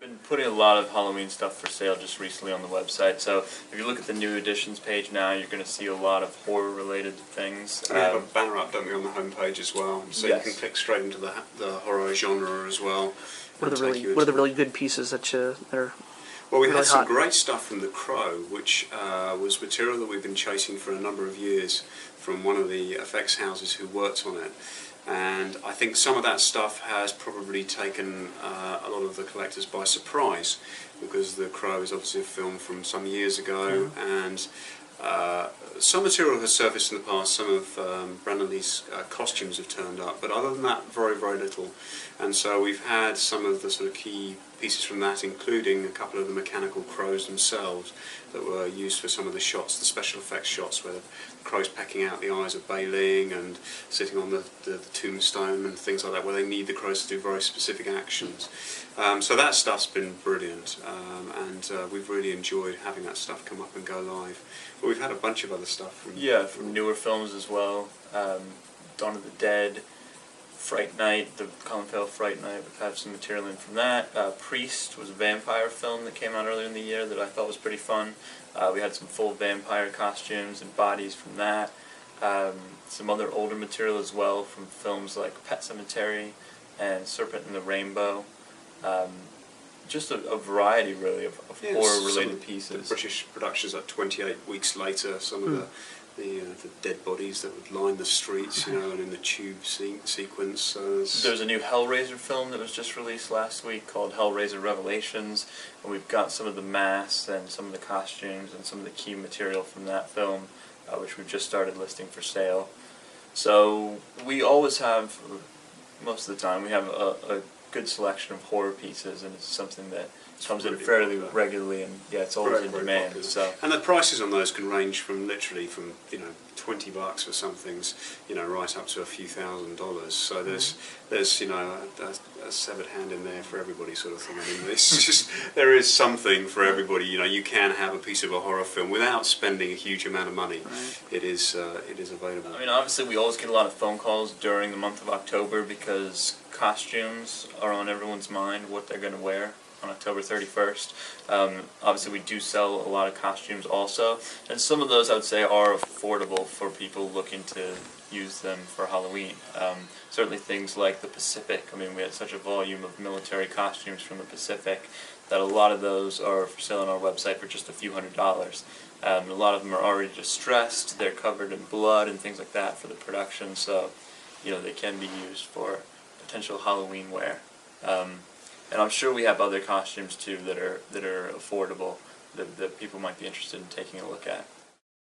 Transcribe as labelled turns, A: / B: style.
A: I've been putting a lot of Halloween stuff for sale just recently on the website, so if you look at the new editions page now, you're going to see a lot of horror-related things.
B: We have a banner up, don't we, on the homepage as well, so
A: yes.
B: You can click straight into the horror genre as well.
C: What are the really good pieces that are?
B: Well, we
C: really
B: had some
C: hot?
B: great stuff from The Crow, which was material that we've been chasing for a number of years from one of the effects houses who worked on it. And I think some of that stuff has probably taken a lot of the collectors by surprise, because The Crow is obviously a film from some years ago, and some material has surfaced in the past. Some of Brandon Lee's costumes have turned up, but other than that, very, very little. And so we've had some of the sort of key pieces from that, including a couple of the mechanical crows themselves that were used for some of the shots, the special effects shots, where the crow's pecking out the eyes of Bai Ling and sitting on the tombstone and things like that, where they need the crows to do very specific actions. So that stuff's been brilliant, and we've really enjoyed having that stuff come up and go live. But we've had a bunch of other stuff from
A: newer films as well. Dawn of the Dead, Fright Night, the Colin Farrell Fright Night. We've had some material in from that. Priest was a vampire film that came out earlier in the year that I thought was pretty fun. We had some full vampire costumes and bodies from that. Some other older material as well from films like Pet Sematary and Serpent and the Rainbow. Just a variety, really, of horror-related pieces.
B: The British productions, like 28 Weeks Later, some of the dead bodies that would line the streets, and in the tube sequence. So
A: there's a new Hellraiser film that was just released last week called Hellraiser Revelations, and we've got some of the masks and some of the costumes and some of the key material from that film, which we've just started listing for sale. So we always have, most of the time, we have a good selection of horror pieces, and it's something that comes in fairly regularly, and it's always in demand. So,
B: and the prices on those can range from literally from $20 for some things, right up to a few $1,000s. So there's a severed hand in there for everybody, sort of thing. I mean, it's just, there is something for everybody. You can have a piece of a horror film without spending a huge amount of money.
C: Right.
B: It is available.
A: I mean, obviously, we always get a lot of phone calls during the month of October because costumes are on everyone's mind, what they're going to wear on October 31st. Obviously, we do sell a lot of costumes also, and some of those I would say are affordable for people looking to use them for Halloween. Certainly things like the Pacific. I mean, we had such a volume of military costumes from the Pacific that a lot of those are for sale on our website for just a few $100s. A lot of them are already distressed, they're covered in blood and things like that for the production, so they can be used for potential Halloween wear. And I'm sure we have other costumes too that are affordable that people might be interested in taking a look at.